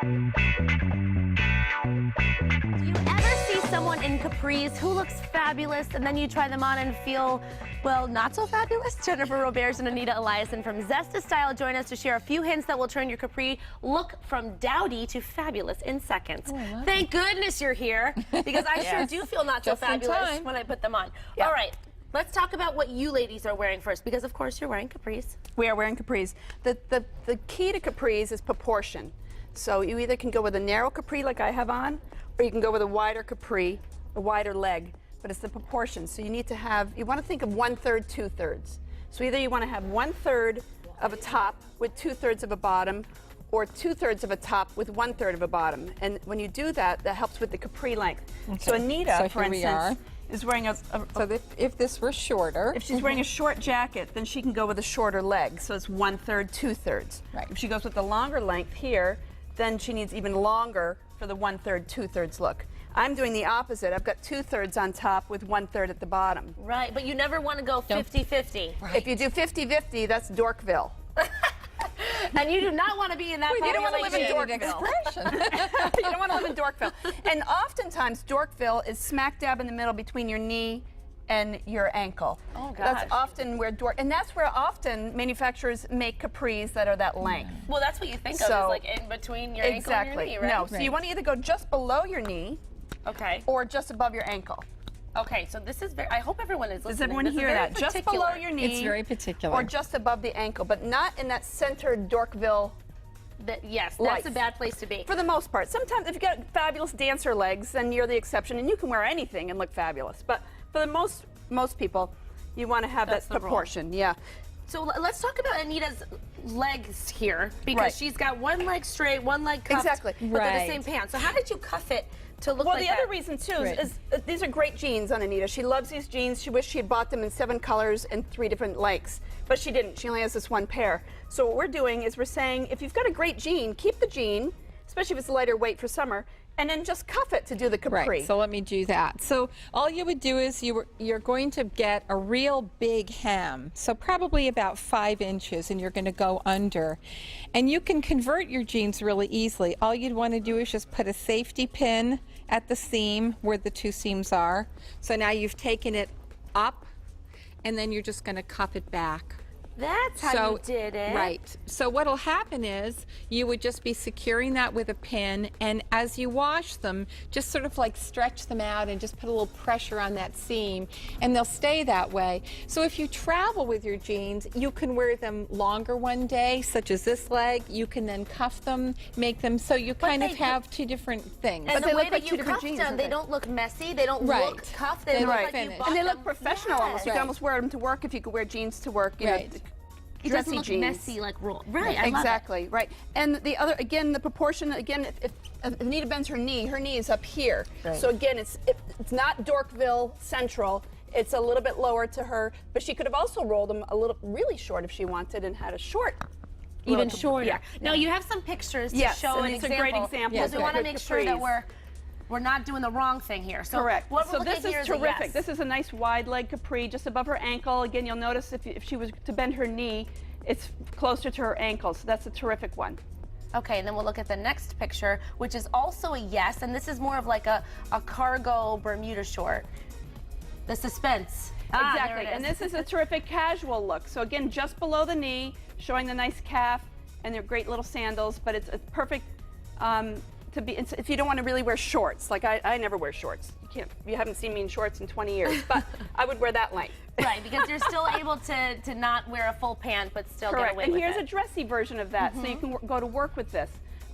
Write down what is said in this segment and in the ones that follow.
Do you ever see someone in capris who looks fabulous and then you try them on and feel, well, not so fabulous? Jennifer Roberts and Anita Eliason from Zest to Style join us to share a few hints that will turn your capri look from dowdy to fabulous in seconds. Oh, Thank goodness you're here, because I sure do feel not so Just in fabulous time. when I put them on. Yeah. All right, let's talk about what you ladies are wearing first, because of course you're wearing capris. We are wearing capris. The key to capris is proportion. So you either can go with a narrow capri like I have on, or you can go with a wider capri, a wider leg, but it's the proportion. So you need to have, you want to think of 1/3, 2/3. So either you want to have 1/3 of a top with 2/3 of a bottom, or 2/3 of a top with 1/3 of a bottom. And when you do that, that helps with the capri length. Okay. So Anita, So for here we are. instance, is wearing a So if this were shorter, if she's wearing a short jacket, then she can go with a shorter leg. So it's 1/3, 2/3. Right. If she goes with the longer length here, then she needs even longer for the 1/3, 2/3 look. I'm doing the opposite. I've got 2/3 on top with 1/3 at the bottom. Right, but you never want to go 50-50. If you do 50-50, that's Dorkville. And you do not want to be in that You don't want to live in population. Dorkville. You don't want to live in Dorkville. And oftentimes, Dorkville is smack dab in the middle between your knee and your ankle. Oh, gosh. That's often where and that's where often manufacturers make capris that are that length. Well, that's what you think of, So- is like in between your ankle and your knee, right? No, so you want to either go just below your knee Okay. or just above your ankle. Okay, so this is very, I hope everyone is listening. Does everyone This is hear very that? Just particular. below your knee. it's very particular. Or just above the ankle, but not in that centered Dorkville. Yes, that's Life. a bad place to be. For the most part. Sometimes if you've got fabulous dancer legs, then you're the exception, and you can wear anything and look fabulous. But for the most people, you want to have That's that the rule. proportion. Yeah. So let's talk about Anita's legs here, because Right. she's got one leg straight, one leg cuffed, Exactly. but they're the Right. same pants. So how did you cuff it to look Well, like the that? other reason too Right. is these are great jeans on Anita. She loves these jeans. She wished she had bought them in 7 colors and 3 different lengths, but she didn't. She only has this one pair. So what we're doing is we're saying, if you've got a great jean, keep the jean, especially if it's lighter weight for summer, and then just cuff it to do the capri. Right, so let me do that. So all you would do is you're going to get a real big hem, so probably about 5 inches, and you're going to go under. And you can convert your jeans really easily. All you'd want to do is just put a safety pin at the seam where the 2 seams are. So now you've taken it up, and then you're just going to cuff it back. That's how you did it. Right. So what'll happen is you would just be securing that with a pin, and as you wash them, just sort of like stretch them out and just put a little pressure on that seam, and they'll stay that way. So if you travel with your jeans, you can wear them longer one day, such as this leg. You can then cuff them, make them so you kind of they- have 2 different things. And But the they way look that like you 2 different cuff jeans, them, don't they they? don't look messy, they don't Right. look cuffed, they They look look like you finished. bought And they them. look professional almost. You Yes. can almost wear them to work if you could wear jeans to work. You know, Right. It doesn't dressy look jeans. messy like roll. Right, I love it. Exactly, right. And the other, again, the proportion, again, if Anita bends her knee is up here. Right. So again, it's not Dorkville central. It's a little bit lower to her, but she could have also rolled them a little really short if she wanted and had a short. Even little- shorter. Yeah. Now you have some pictures to Yes, show and an it's a example. great example Because of we want to good make sure that capris. we're not doing the wrong thing here. So Correct. what we're So looking this at here is is a terrific. yes. This is a nice wide leg capri just above her ankle. Again, you'll notice if she was to bend her knee, it's closer to her ankle. So that's a terrific one. Okay, and then we'll look at the next picture, which is also a yes, and this is more of like a cargo Bermuda short. The suspense. Ah, there Exactly. it is. And this is a terrific casual look. So again, just below the knee, showing the nice calf, and they're great little sandals, but it's perfect to be, if you don't want to really wear shorts. Like I never wear shorts. You haven't seen me in shorts in 20 years, but I would wear that length. Right, because you're still able to not wear a full pant, but still get Correct. away And with here's it. a dressy version of that, so you can go to work with this.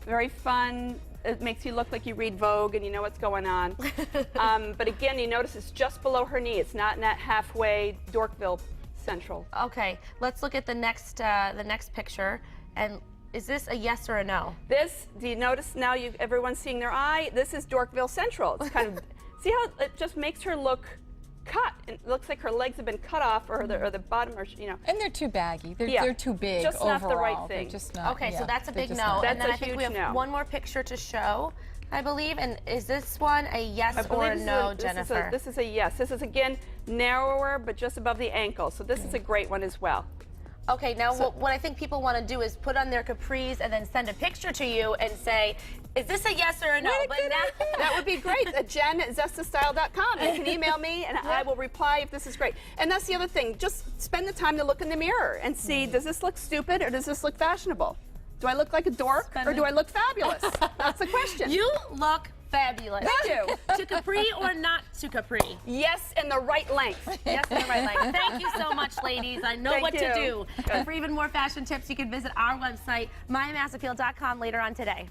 Very fun. It makes you look like you read Vogue and you know what's going on. But again, you notice it's just below her knee. It's not in that halfway Dorkville central. Okay, let's look at the next picture. And is this a yes or a no? This, do you notice now everyone's seeing their eye? This is Dorkville central. It's kind of, see how it just makes her look cut? It looks like her legs have been cut off, or the bottom, or you know. And they're too baggy. They're, Yeah. they're too big Just not overall. the right They're thing. just not. Okay, so yeah, that's a they're big just no. not. And then That's a I think we have huge no. one more picture to show, I believe. And is this one a yes or a no, Jennifer? This is a yes. This is again narrower, but just above the ankle. So this is a great one as well. Okay, now what I think people want to do is put on their capris and then send a picture to you and say, is this a yes or a no? But now That would be great. Jen at zestastyle.com. You can email me and I will reply if this is great. And that's the other thing. Just spend the time to look in the mirror and see, does this look stupid or does this look fashionable? Do I look like a dork or do I look fabulous? That's the question. you look fabulous. Thank you. To capri or not to capri? Yes, in the right length. Yes, in the right length. Thank you so much, ladies. I know what to you. do. And for even more fashion tips, you can visit our website, mymassappeal.com, later on today.